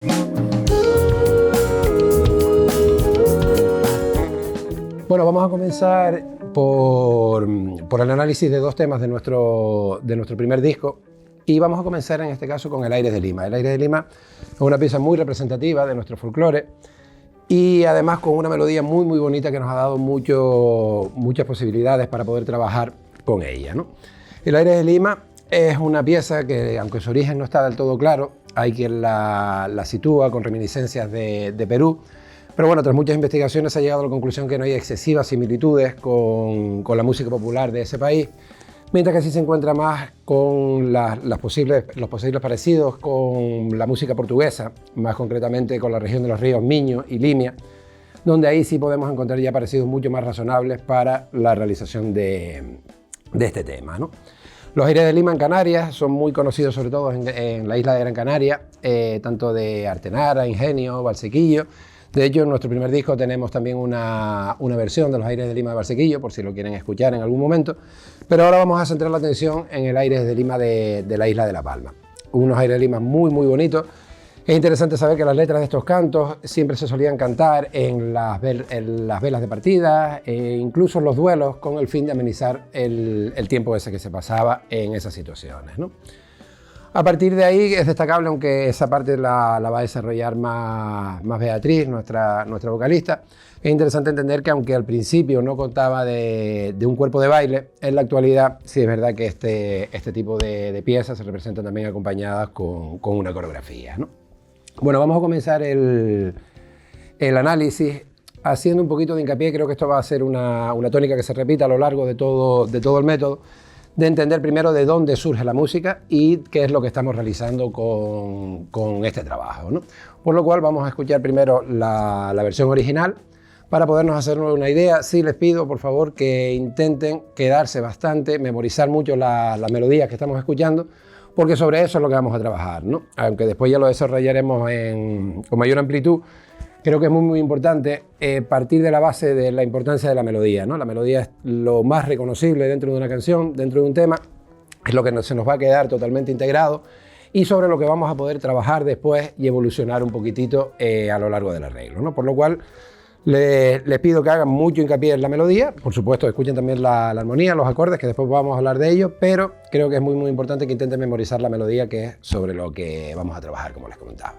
Bueno, vamos a comenzar por el análisis de dos temas de nuestro primer disco, y vamos a comenzar en este caso con El Aires de Lima. El Aires de Lima es una pieza muy representativa de nuestro folclore y además con una melodía muy bonita que nos ha dado muchas posibilidades para poder trabajar con ella, ¿no? El Aires de Lima es una pieza que, aunque su origen no está del todo claro, hay quien la sitúa con reminiscencias de Perú. Pero bueno, tras muchas investigaciones se ha llegado a la conclusión que no hay excesivas similitudes con la música popular de ese país, mientras que sí se encuentra más con los posibles parecidos con la música portuguesa, más concretamente con la región de los ríos Miño y Limia, donde ahí sí podemos encontrar ya parecidos mucho más razonables para la realización de este tema, ¿no? Los Aires de Lima en Canarias son muy conocidos sobre todo en la isla de Gran Canaria, tanto de Artenara, Ingenio, Valsequillo. De hecho, en nuestro primer disco tenemos también una versión de Los Aires de Lima de Valsequillo, por si lo quieren escuchar en algún momento. Pero ahora vamos a centrar la atención en el Aires de Lima de la isla de La Palma. Unos Aires de Lima muy bonitos. Es interesante saber que las letras de estos cantos siempre se solían cantar en las velas de partida e incluso en los duelos, con el fin de amenizar el tiempo ese que se pasaba en esas situaciones, ¿no? A partir de ahí es destacable, aunque esa parte la va a desarrollar más Beatriz, nuestra vocalista. Es interesante entender que aunque al principio no contaba de un cuerpo de baile, en la actualidad sí es verdad que este tipo de piezas se representan también acompañadas con una coreografía, ¿no? Bueno, vamos a comenzar el análisis haciendo un poquito de hincapié. Creo que esto va a ser una tónica que se repita a lo largo de todo el método, de entender primero de dónde surge la música y qué es lo que estamos realizando con este trabajo, ¿no? Por lo cual vamos a escuchar primero la versión original para podernos hacer una idea. Sí les pido, por favor, que intenten quedarse bastante, memorizar mucho las melodías que estamos escuchando, porque sobre eso es lo que vamos a trabajar, ¿no? Aunque después ya lo desarrollaremos con mayor amplitud. Creo que es muy importante partir de la base de la importancia de la melodía, ¿no? La melodía es lo más reconocible dentro de una canción, dentro de un tema, es lo que se nos va a quedar totalmente integrado y sobre lo que vamos a poder trabajar después y evolucionar un poquitito a lo largo del arreglo, ¿no? Por lo cual les pido que hagan mucho hincapié en la melodía. Por supuesto, escuchen también la armonía, los acordes, que después vamos a hablar de ello, pero creo que es muy importante que intenten memorizar la melodía, que es sobre lo que vamos a trabajar, como les comentaba.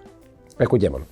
Escuchémoslo.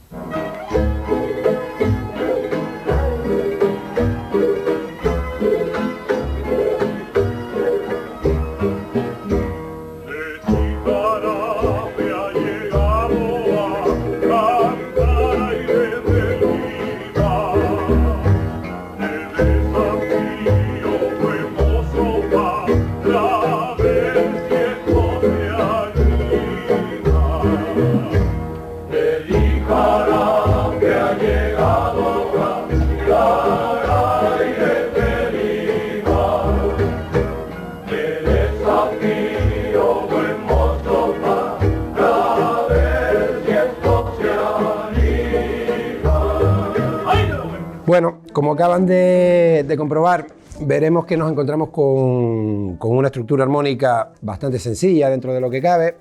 Bueno, como acaban de comprobar, veremos que nos encontramos con una estructura armónica bastante sencilla dentro de lo que cabe.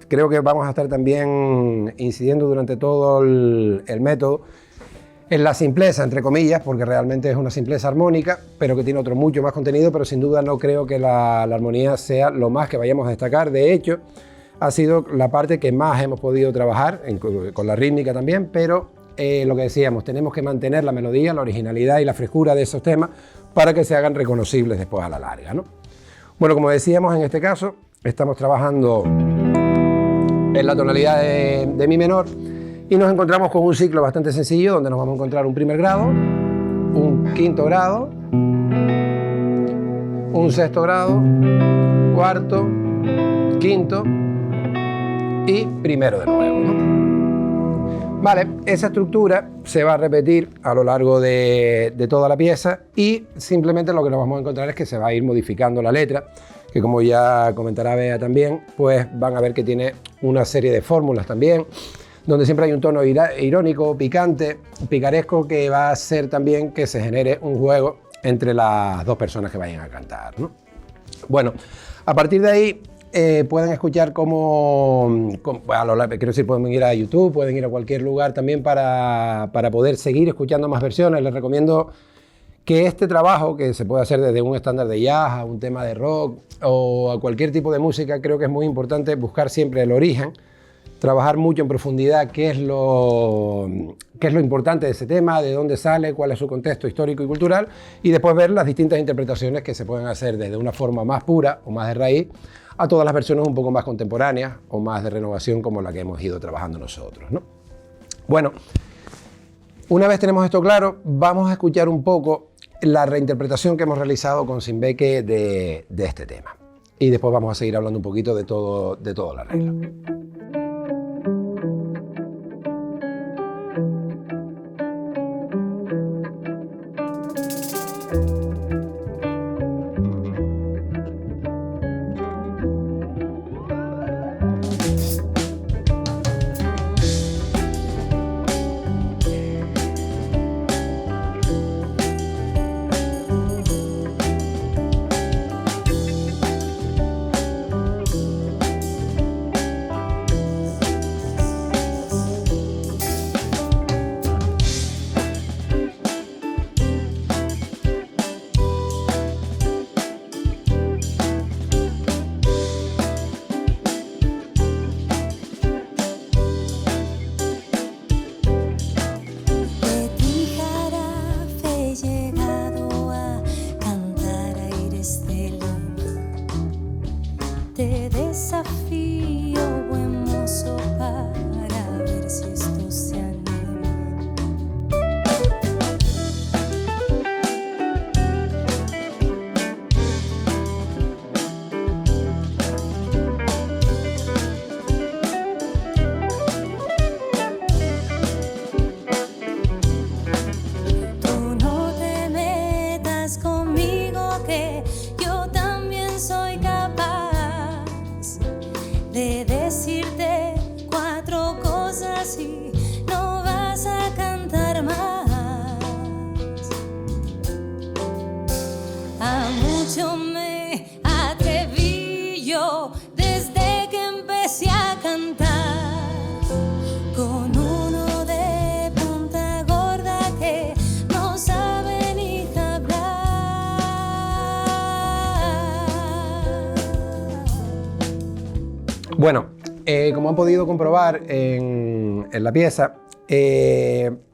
Creo que vamos a estar también incidiendo durante todo el método en la simpleza, entre comillas, porque realmente es una simpleza armónica, pero que tiene mucho más contenido, pero sin duda no creo que la armonía sea lo más que vayamos a destacar. De hecho, ha sido la parte que más hemos podido trabajar, con la rítmica también, pero lo que decíamos, tenemos que mantener la melodía, la originalidad y la frescura de esos temas para que se hagan reconocibles después a la larga, ¿no? Bueno, como decíamos, en este caso estamos trabajando en la tonalidad de mi menor y nos encontramos con un ciclo bastante sencillo donde nos vamos a encontrar un primer grado, un quinto grado, un sexto grado, cuarto, quinto y primero de nuevo, ¿no? Vale, esa estructura se va a repetir a lo largo de toda la pieza y simplemente lo que nos vamos a encontrar es que se va a ir modificando la letra, que como ya comentará Bea también, pues van a ver que tiene una serie de fórmulas también, donde siempre hay un tono irónico, picante, picaresco, que va a hacer también que se genere un juego entre las dos personas que vayan a cantar, ¿no? Bueno, a partir de ahí pueden escuchar quiero decir, pueden ir a YouTube, pueden ir a cualquier lugar también para poder seguir escuchando más versiones. Les recomiendo que este trabajo, que se puede hacer desde un estándar de jazz a un tema de rock o a cualquier tipo de música, creo que es muy importante buscar siempre el origen, trabajar mucho en profundidad qué es lo importante de ese tema, de dónde sale, cuál es su contexto histórico y cultural, y después ver las distintas interpretaciones que se pueden hacer desde una forma más pura o más de raíz a todas las versiones un poco más contemporáneas o más de renovación como la que hemos ido trabajando nosotros, ¿no? Bueno, una vez tenemos esto claro, vamos a escuchar un poco la reinterpretación que hemos realizado con Simbeque de este tema. Y después vamos a seguir hablando un poquito de todo el arreglo. Te desafío, buen mozo, para ver si esto se anima. Tú no te metas conmigo, que yo también soy capaz de decirte 4 cosas y no vas a cantar más. A mucho me atreví yo desde que empecé a cantar, con uno de punta gorda que no sabe ni hablar. Bueno, como han podido comprobar en la pieza,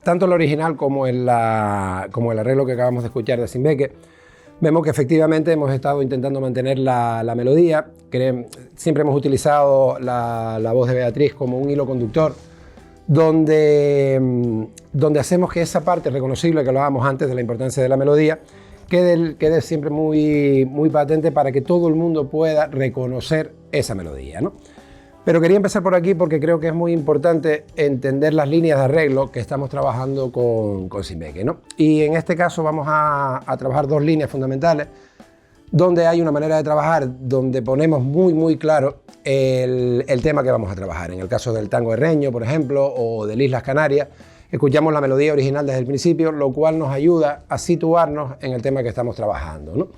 tanto el original como el arreglo que acabamos de escuchar de Simbeque, vemos que efectivamente hemos estado intentando mantener la melodía. Siempre hemos utilizado la voz de Beatriz como un hilo conductor, donde hacemos que esa parte reconocible que hablábamos antes de la importancia de la melodía quede siempre muy patente para que todo el mundo pueda reconocer esa melodía, ¿no? Pero quería empezar por aquí porque creo que es muy importante entender las líneas de arreglo que estamos trabajando con Simbeque, ¿no? Y en este caso vamos a trabajar 2 líneas fundamentales, donde hay una manera de trabajar donde ponemos muy claro el tema que vamos a trabajar. En el caso del tango herreño, por ejemplo, o del Islas Canarias, escuchamos la melodía original desde el principio, lo cual nos ayuda a situarnos en el tema que estamos trabajando, ¿no?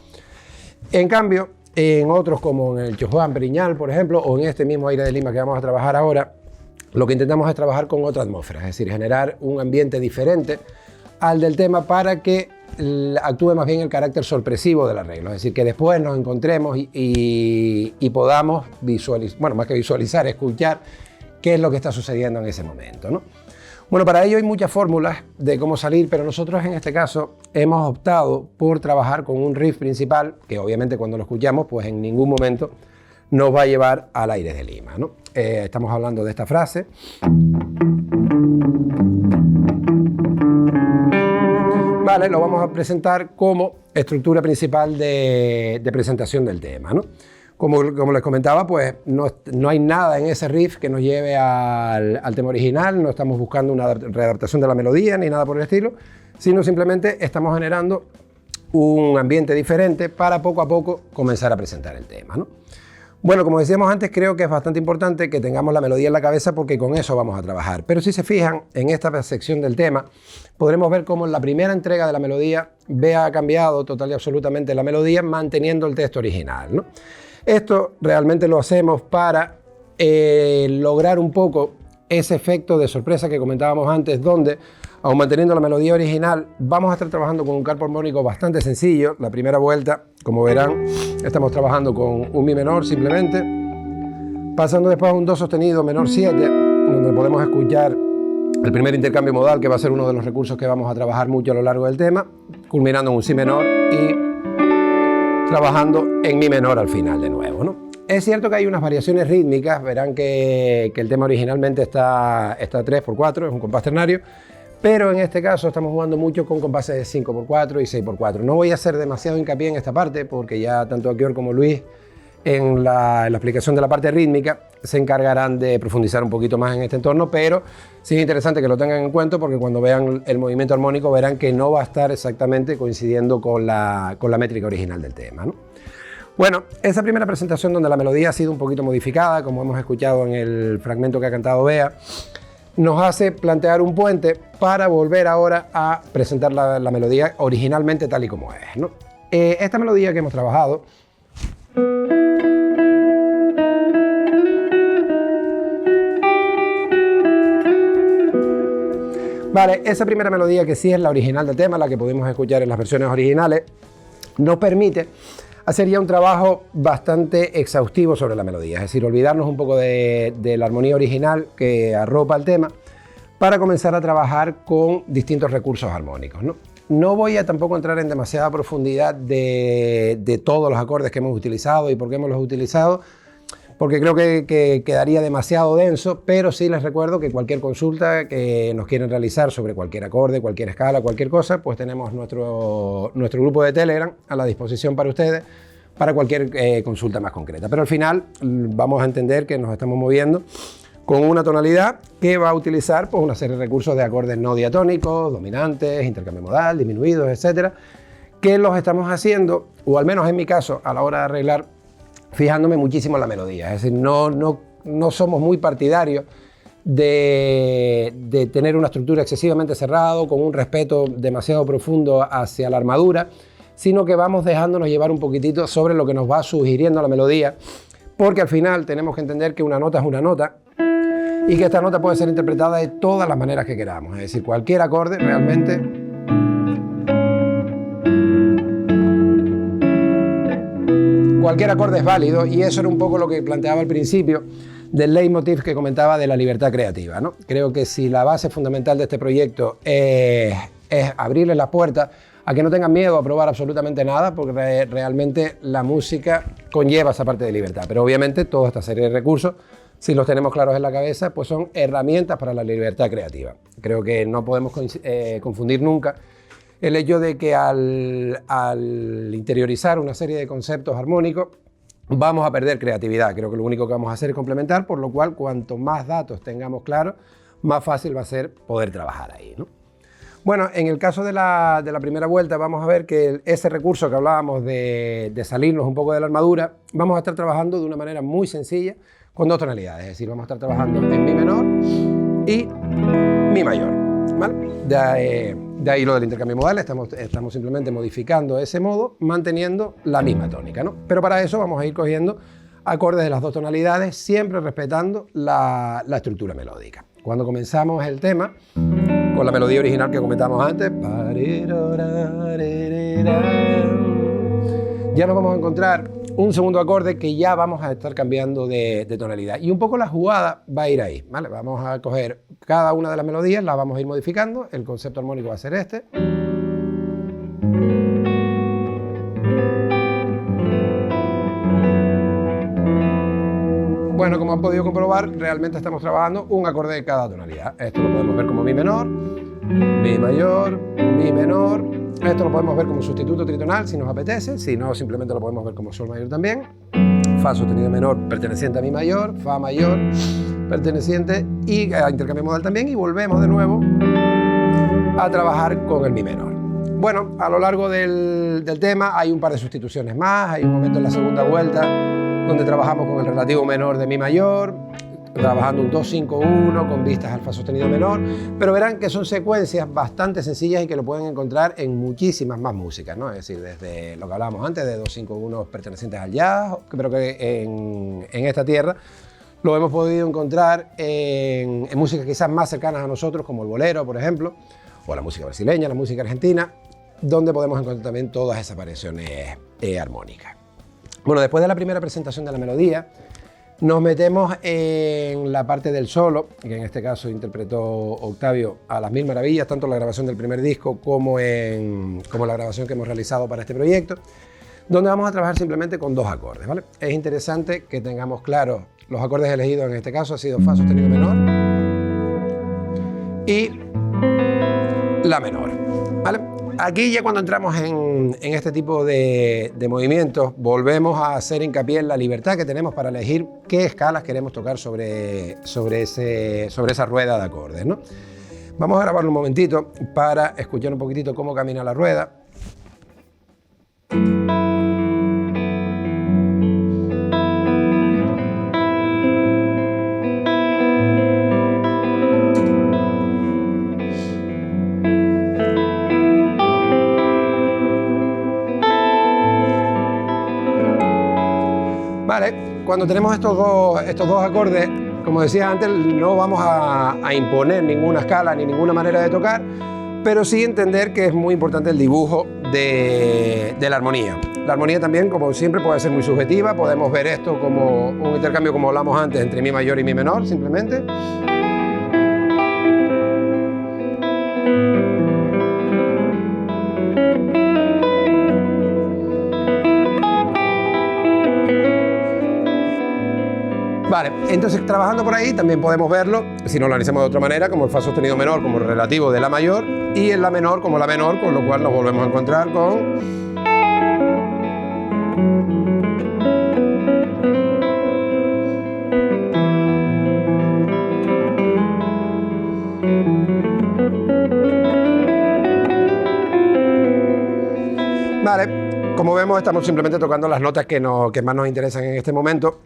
En cambio, en otros como en el Chojuán Periñal, por ejemplo, o en este mismo Aire de Lima que vamos a trabajar ahora, lo que intentamos es trabajar con otra atmósfera, es decir, generar un ambiente diferente al del tema para que actúe más bien el carácter sorpresivo del arreglo, es decir, que después nos encontremos y podamos visualizar, bueno, más que visualizar, escuchar qué es lo que está sucediendo en ese momento, ¿no? Bueno, para ello hay muchas fórmulas de cómo salir, pero nosotros en este caso hemos optado por trabajar con un riff principal que obviamente cuando lo escuchamos pues en ningún momento nos va a llevar al Aire de Lima, ¿no? Estamos hablando de esta frase. Vale, lo vamos a presentar como estructura principal de presentación del tema, ¿no? Como les comentaba, pues no hay nada en ese riff que nos lleve al tema original, no estamos buscando una readaptación de la melodía ni nada por el estilo, sino simplemente estamos generando un ambiente diferente para poco a poco comenzar a presentar el tema, ¿no? Bueno, como decíamos antes, creo que es bastante importante que tengamos la melodía en la cabeza porque con eso vamos a trabajar. Pero si se fijan, en esta sección del tema, podremos ver cómo en la primera entrega de la melodía ha cambiado total y absolutamente la melodía manteniendo el texto original, ¿no? Esto realmente lo hacemos para lograr un poco ese efecto de sorpresa que comentábamos antes, donde, aun manteniendo la melodía original, vamos a estar trabajando con un campo armónico bastante sencillo. La primera vuelta, como verán, estamos trabajando con un mi menor simplemente, pasando después a un do sostenido menor 7, donde podemos escuchar el primer intercambio modal, que va a ser uno de los recursos que vamos a trabajar mucho a lo largo del tema, culminando en un si menor y trabajando en mi menor al final de nuevo, ¿no? Es cierto que hay unas variaciones rítmicas, verán que el tema originalmente está 3x4, es un compás ternario, pero en este caso estamos jugando mucho con compases de 5x4 y 6x4. No voy a hacer demasiado hincapié en esta parte, porque ya tanto Aquior como Luis en la explicación de la parte rítmica se encargarán de profundizar un poquito más en este entorno, pero sí es interesante que lo tengan en cuenta, porque cuando vean el movimiento armónico verán que no va a estar exactamente coincidiendo con la métrica original del tema, ¿no? Bueno, esa primera presentación donde la melodía ha sido un poquito modificada, como hemos escuchado en el fragmento que ha cantado Bea, nos hace plantear un puente para volver ahora a presentar la melodía originalmente tal y como es, ¿no? Esta melodía que hemos trabajado vale, esa primera melodía, que sí es la original del tema, la que pudimos escuchar en las versiones originales, nos permite hacer ya un trabajo bastante exhaustivo sobre la melodía, es decir, olvidarnos un poco de la armonía original que arropa el tema para comenzar a trabajar con distintos recursos armónicos, ¿no? No voy a tampoco entrar en demasiada profundidad de todos los acordes que hemos utilizado y por qué hemos los utilizado, porque creo que quedaría demasiado denso, pero sí les recuerdo que cualquier consulta que nos quieran realizar sobre cualquier acorde, cualquier escala, cualquier cosa, pues tenemos nuestro grupo de Telegram a la disposición para ustedes, para cualquier consulta más concreta. Pero al final vamos a entender que nos estamos moviendo con una tonalidad que va a utilizar pues una serie de recursos de acordes no diatónicos, dominantes, intercambio modal, disminuidos, etcétera, que los estamos haciendo, o al menos en mi caso, a la hora de arreglar, fijándome muchísimo en la melodía. Es decir, no somos muy partidarios de tener una estructura excesivamente cerrada, con un respeto demasiado profundo hacia la armadura, sino que vamos dejándonos llevar un poquitito sobre lo que nos va sugiriendo la melodía, porque al final tenemos que entender que una nota es una nota y que esta nota puede ser interpretada de todas las maneras que queramos. Es decir, cualquier acorde realmente es válido, y eso era un poco lo que planteaba al principio del leitmotiv que comentaba de la libertad creativa, ¿no? Creo que si la base fundamental de este proyecto es abrirles las puertas a que no tengan miedo a probar absolutamente nada, porque realmente la música conlleva esa parte de libertad. Pero obviamente toda esta serie de recursos, si los tenemos claros en la cabeza, pues son herramientas para la libertad creativa. Creo que no podemos confundir nunca el hecho de que al interiorizar una serie de conceptos armónicos vamos a perder creatividad. Creo que lo único que vamos a hacer es complementar, por lo cual cuanto más datos tengamos claros, más fácil va a ser poder trabajar ahí, ¿no? Bueno, en el caso de la primera vuelta vamos a ver que ese recurso que hablábamos de salirnos un poco de la armadura, vamos a estar trabajando de una manera muy sencilla con dos tonalidades, es decir, vamos a estar trabajando en mi menor y mi mayor, ¿vale? De ahí lo del intercambio modal, estamos simplemente modificando ese modo, manteniendo la misma tónica, ¿no? Pero para eso vamos a ir cogiendo acordes de las dos tonalidades, siempre respetando la estructura melódica. Cuando comenzamos el tema, con la melodía original que comentamos antes, ya nos vamos a encontrar un segundo acorde que ya vamos a estar cambiando de tonalidad. Y un poco la jugada va a ir ahí, ¿vale? Vamos a coger cada una de las melodías, las vamos a ir modificando. El concepto armónico va a ser este. Bueno, como han podido comprobar, realmente estamos trabajando un acorde de cada tonalidad. Esto lo podemos ver como mi menor, mi mayor, mi menor. Esto lo podemos ver como sustituto tritonal si nos apetece, si no, simplemente lo podemos ver como sol mayor también. Fa sostenido menor perteneciente a mi mayor, fa mayor perteneciente y a intercambio modal también, y volvemos de nuevo a trabajar con el mi menor. Bueno, a lo largo del tema hay un par de sustituciones más, hay un momento en la segunda vuelta donde trabajamos con el relativo menor de mi mayor, trabajando un 2-5-1 con vistas al fa sostenido menor, pero verán que son secuencias bastante sencillas y que lo pueden encontrar en muchísimas más músicas, ¿no? Es decir, desde lo que hablábamos antes de 2-5-1 pertenecientes al jazz, pero que en esta tierra lo hemos podido encontrar en músicas quizás más cercanas a nosotros, como el bolero, por ejemplo, o la música brasileña, la música argentina, donde podemos encontrar también todas esas variaciones armónicas. Bueno, después de la primera presentación de la melodía, nos metemos en la parte del solo, que en este caso interpretó Octavio a las mil maravillas, tanto en la grabación del primer disco como la grabación que hemos realizado para este proyecto, donde vamos a trabajar simplemente con 2 acordes, ¿vale? Es interesante que tengamos claros los acordes elegidos, en este caso ha sido fa sostenido menor y la menor, ¿vale? Aquí ya cuando entramos en este tipo de movimientos volvemos a hacer hincapié en la libertad que tenemos para elegir qué escalas queremos tocar sobre esa rueda de acordes, ¿no? Vamos a grabarlo un momentito para escuchar un poquitito cómo camina la rueda. Vale, cuando tenemos estos dos acordes, como decía antes, no vamos a imponer ninguna escala ni ninguna manera de tocar, pero sí entender que es muy importante el dibujo de la armonía. La armonía también, como siempre, puede ser muy subjetiva. Podemos ver esto como un intercambio, como hablamos antes, entre mi mayor y mi menor, simplemente. Vale, entonces trabajando por ahí también podemos verlo, si no lo analizamos de otra manera, como el fa sostenido menor como relativo de la mayor y en la menor como la menor, con lo cual nos volvemos a encontrar con... Vale, como vemos estamos simplemente tocando las notas que más nos interesan en este momento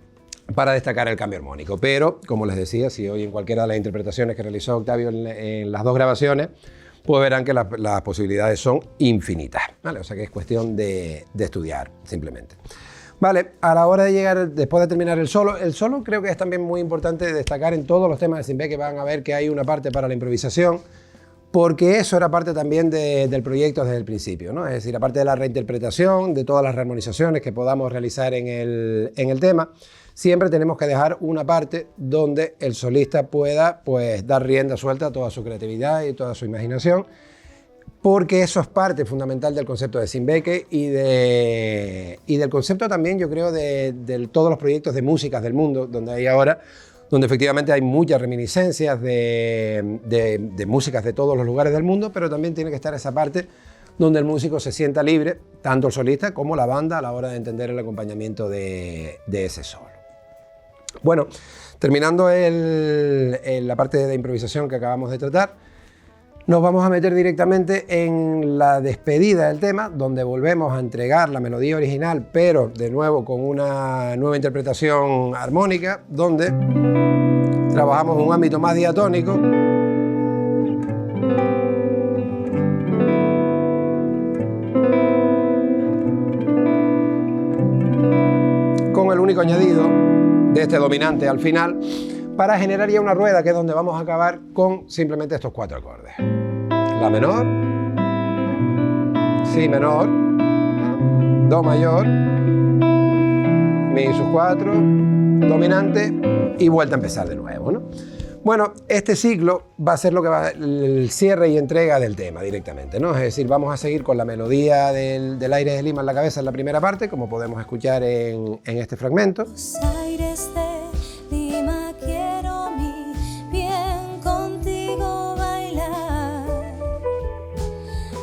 para destacar el cambio armónico, pero como les decía, si hoy en cualquiera de las interpretaciones que realizó Octavio en las 2 grabaciones, pues verán que las posibilidades son infinitas, ¿vale? O sea que es cuestión de estudiar simplemente. Vale, a la hora de llegar, después de terminar el solo creo que es también muy importante destacar en todos los temas de Sinvé que van a ver que hay una parte para la improvisación, porque eso era parte también del proyecto desde el principio, ¿no? Es decir, aparte de la reinterpretación, de todas las rearmonizaciones que podamos realizar en el tema, siempre tenemos que dejar una parte donde el solista pueda pues, dar rienda suelta a toda su creatividad y toda su imaginación, porque eso es parte fundamental del concepto de Sinbeke y del concepto también, yo creo, de todos los proyectos de músicas del mundo, donde hay ahora, donde efectivamente hay muchas reminiscencias de músicas de todos los lugares del mundo, pero también tiene que estar esa parte donde el músico se sienta libre, tanto el solista como la banda, a la hora de entender el acompañamiento de ese solo. Bueno, terminando la parte de improvisación que acabamos de tratar, nos vamos a meter directamente en la despedida del tema, donde volvemos a entregar la melodía original, pero de nuevo con una nueva interpretación armónica, donde trabajamos un ámbito más diatónico. Con el único añadido de este dominante al final, para generar ya una rueda que es donde vamos a acabar con simplemente estos 4 acordes. La menor, si menor, do mayor, mi sus 4, dominante y vuelta a empezar de nuevo, ¿no? Bueno, este ciclo va a ser lo que va el cierre y entrega del tema directamente, ¿no? Es decir, vamos a seguir con la melodía del Aires de Lima en la cabeza en la primera parte, como podemos escuchar en este fragmento. Los aires de Lima quiero mi bien contigo bailar,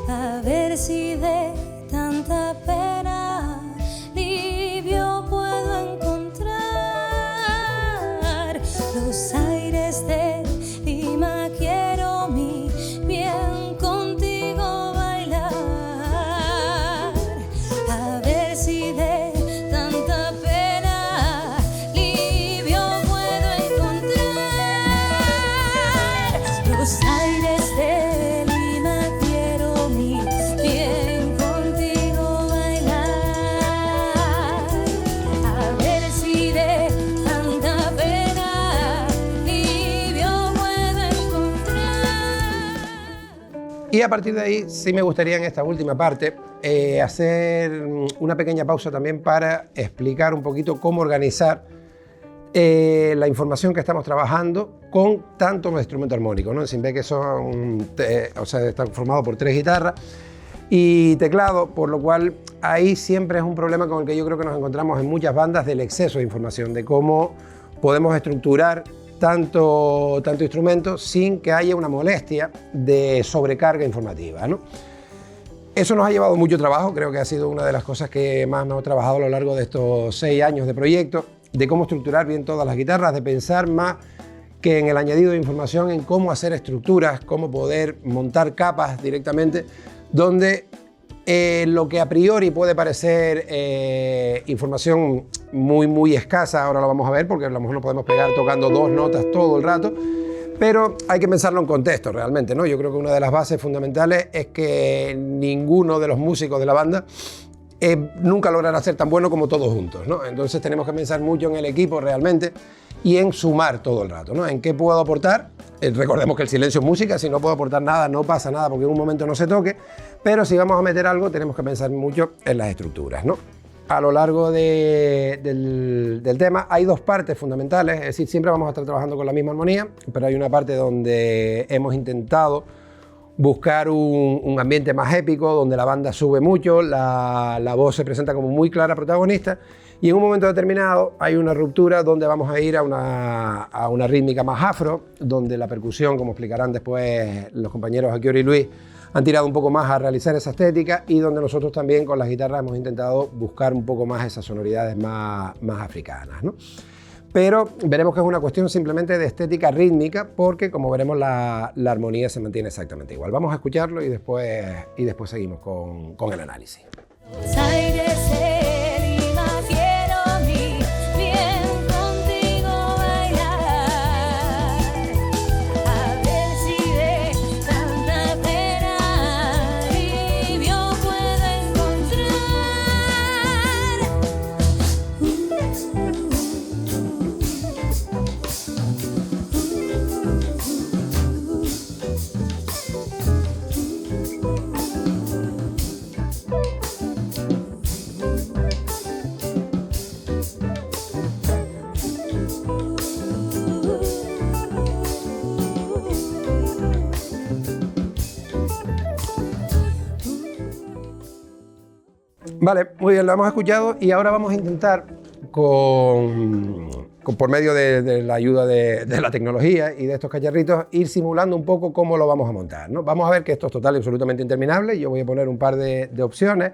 a ver si de tanta pena alivio puedo encontrar. Los aires de Lima quiero mi bien contigo bailar, a ver si de tanta pena alivio puedo encontrar. Y a partir de ahí sí me gustaría en esta última parte hacer una pequeña pausa también para explicar un poquito cómo organizar la información que estamos trabajando con tanto los instrumentos armónicos, ¿no? Sin ver que son, o sea, están formados por 3 guitarras y teclado, por lo cual ahí siempre es un problema con el que yo creo que nos encontramos en muchas bandas, del exceso de información, de cómo podemos estructurar tanto instrumento sin que haya una molestia de sobrecarga informativa, ¿no? Eso nos ha llevado mucho trabajo, creo que ha sido una de las cosas que más hemos trabajado a lo largo de estos 6 años de proyecto, de cómo estructurar bien todas las guitarras, de pensar más que en el añadido de información, en cómo hacer estructuras, cómo poder montar capas directamente, donde lo que a priori puede parecer información muy escasa, ahora lo vamos a ver porque a lo mejor no podemos pegar tocando 2 notas todo el rato, pero hay que pensarlo en contexto realmente, ¿no? Yo creo que una de las bases fundamentales es que ninguno de los músicos de la banda nunca logrará ser tan bueno como todos juntos, ¿no? Entonces tenemos que pensar mucho en el equipo realmente y en sumar todo el rato, ¿no? ¿En qué puedo aportar? Recordemos que el silencio es música, si no puedo aportar nada no pasa nada porque en un momento no se toque, pero si vamos a meter algo tenemos que pensar mucho en las estructuras, ¿no? A lo largo del tema hay 2 partes fundamentales, es decir, siempre vamos a estar trabajando con la misma armonía, pero hay una parte donde hemos intentado buscar un ambiente más épico, donde la banda sube mucho, la voz se presenta como muy clara protagonista y en un momento determinado hay una ruptura donde vamos a ir a una rítmica más afro, donde la percusión, como explicarán después los compañeros Akiori y Luis, han tirado un poco más a realizar esa estética y donde nosotros también con las guitarras hemos intentado buscar un poco más esas sonoridades más africanas, ¿no? Pero veremos que es una cuestión simplemente de estética rítmica porque, como veremos, la armonía se mantiene exactamente igual. Vamos a escucharlo y después seguimos con el análisis. Los aires de Lima, quiero bien contigo bailar, a ver si de tanta pena alivio puedo encontrar. Vale, muy bien, lo hemos escuchado y ahora vamos a intentar, por medio de la ayuda de la tecnología y de estos cacharritos, ir simulando un poco cómo lo vamos a montar, ¿no? Vamos a ver que esto es total y absolutamente interminable, yo voy a poner un par de opciones,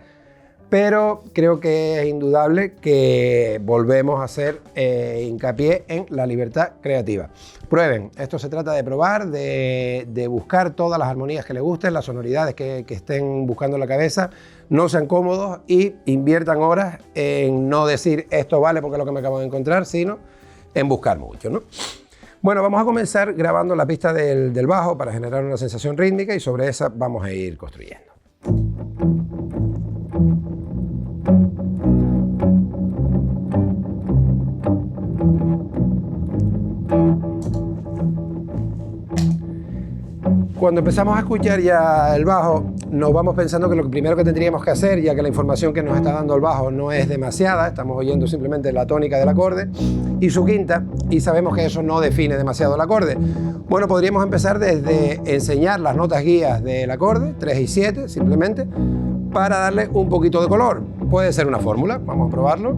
pero creo que es indudable que volvemos a hacer hincapié en la libertad creativa. Prueben, esto se trata de probar, de buscar todas las armonías que les gusten, las sonoridades que estén buscando en la cabeza, no sean cómodos y inviertan horas en no decir esto vale porque es lo que me acabo de encontrar, sino en buscar mucho, ¿no? Bueno, vamos a comenzar grabando la pista del bajo para generar una sensación rítmica y sobre esa vamos a ir construyendo. Cuando empezamos a escuchar ya el bajo, nos vamos pensando que lo primero que tendríamos que hacer, ya que la información que nos está dando el bajo no es demasiada, estamos oyendo simplemente la tónica del acorde y su quinta, y sabemos que eso no define demasiado el acorde. Bueno, podríamos empezar desde enseñar las notas guías del acorde, 3 y 7 simplemente, para darle un poquito de color. Puede ser una fórmula, vamos a probarlo.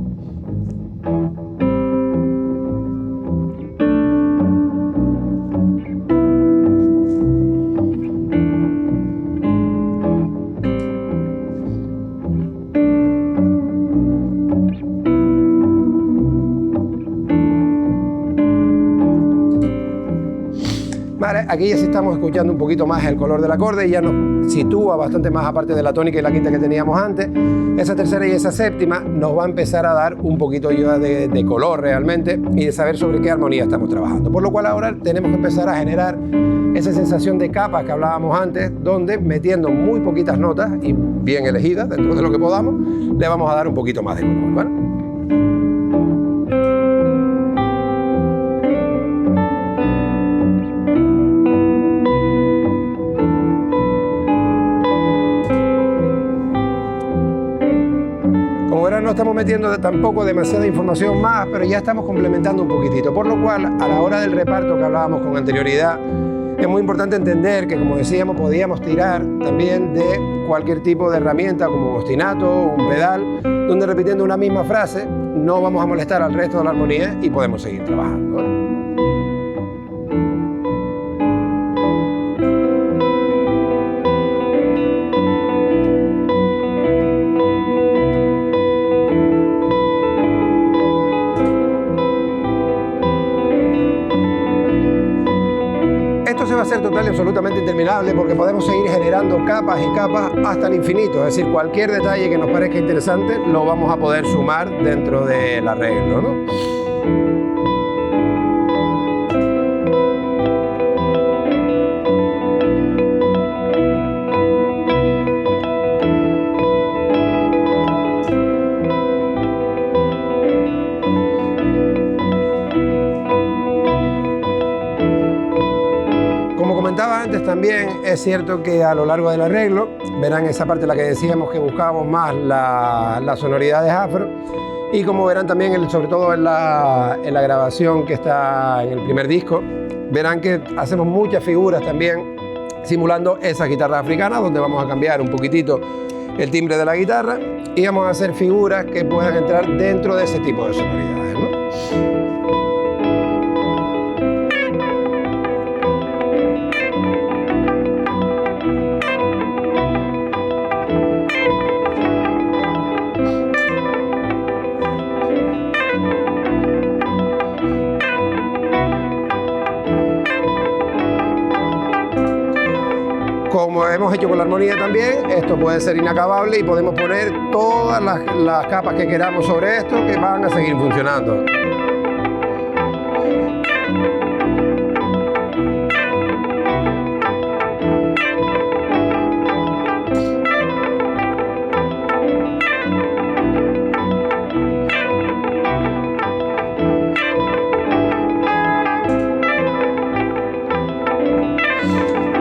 Vale, aquí ya sí estamos escuchando un poquito más el color del acorde y ya nos sitúa bastante más aparte de la tónica y la quinta que teníamos antes. Esa tercera y esa séptima nos va a empezar a dar un poquito ya de color realmente y de saber sobre qué armonía estamos trabajando. Por lo cual ahora tenemos que empezar a generar esa sensación de capas que hablábamos antes, donde metiendo muy poquitas notas y bien elegidas dentro de lo que podamos, le vamos a dar un poquito más de color, ¿vale? lo estamos metiendo tampoco demasiada información más, pero ya estamos complementando un poquitito, por lo cual a la hora del reparto que hablábamos con anterioridad, es muy importante entender que, como decíamos, podíamos tirar también de cualquier tipo de herramienta como un ostinato o un pedal, donde repitiendo una misma frase no vamos a molestar al resto de la armonía y podemos seguir trabajando, ¿no? Esto se va a hacer total y absolutamente interminable porque podemos seguir generando capas y capas hasta el infinito. Es decir, cualquier detalle que nos parezca interesante lo vamos a poder sumar dentro del arreglo, ¿no? Como comentaba antes, también es cierto que a lo largo del arreglo, verán esa parte en la que decíamos que buscábamos más la sonoridad de afro, y como verán también, sobre todo en la grabación que está en el primer disco, verán que hacemos muchas figuras también simulando esa guitarra africana, donde vamos a cambiar un poquitito el timbre de la guitarra y vamos a hacer figuras que puedan entrar dentro de ese tipo de sonoridades, ¿no? Como hemos hecho con la armonía también, esto puede ser inacabable y podemos poner todas las capas que queramos sobre esto que van a seguir funcionando.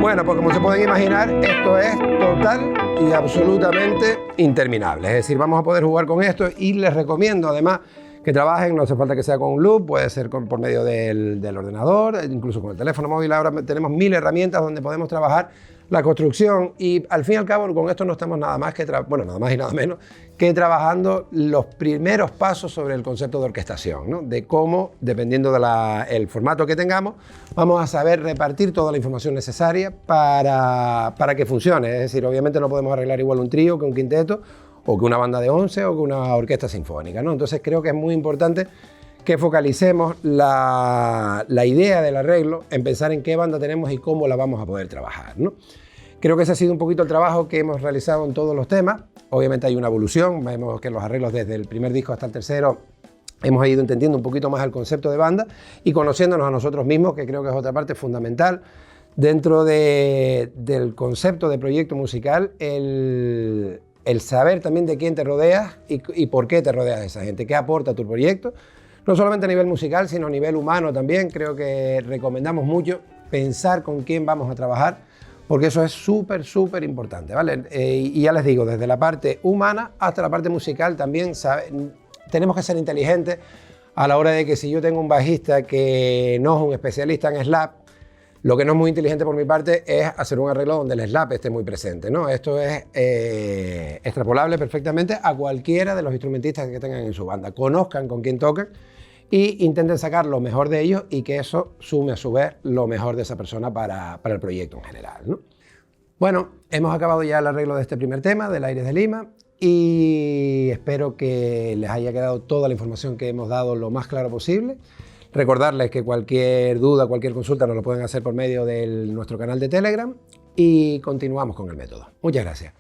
Bueno, pues como se pueden imaginar, esto es total y absolutamente interminable. Es decir, vamos a poder jugar con esto y les recomiendo además que trabajen, no hace falta que sea con un loop, puede ser por medio del ordenador, incluso con el teléfono móvil. Ahora tenemos 1000 herramientas donde podemos trabajar la construcción y al fin y al cabo con esto no estamos nada más que, nada más y nada menos que trabajando los primeros pasos sobre el concepto de orquestación, ¿no? De cómo, dependiendo del formato que tengamos, vamos a saber repartir toda la información necesaria para que funcione. Es decir, obviamente no podemos arreglar igual un trío que un quinteto o que una banda de 11 o que una orquesta sinfónica, ¿no? Entonces creo que es muy importante que focalicemos la idea del arreglo en pensar en qué banda tenemos y cómo la vamos a poder trabajar, ¿no? Creo que ese ha sido un poquito el trabajo que hemos realizado en todos los temas. Obviamente hay una evolución, vemos que los arreglos desde el primer disco hasta el tercero hemos ido entendiendo un poquito más el concepto de banda y conociéndonos a nosotros mismos, que creo que es otra parte fundamental dentro del concepto de proyecto musical, el saber también de quién te rodeas y por qué te rodeas de esa gente, qué aporta tu proyecto, no solamente a nivel musical, sino a nivel humano también. Creo que recomendamos mucho pensar con quién vamos a trabajar, porque eso es súper, súper importante, ¿vale? Y ya les digo, desde la parte humana hasta la parte musical también tenemos que ser inteligentes a la hora de que si yo tengo un bajista que no es un especialista en slap, lo que no es muy inteligente por mi parte es hacer un arreglo donde el slap esté muy presente, ¿no? Esto es extrapolable perfectamente a cualquiera de los instrumentistas que tengan en su banda. Conozcan con quién tocan y intenten sacar lo mejor de ellos y que eso sume a su vez lo mejor de esa persona para el proyecto en general, ¿no? Bueno, hemos acabado ya el arreglo de este primer tema, del Aires de Lima, y espero que les haya quedado toda la información que hemos dado lo más claro posible. Recordarles que cualquier duda, cualquier consulta nos lo pueden hacer por medio de nuestro canal de Telegram y continuamos con el método. Muchas gracias.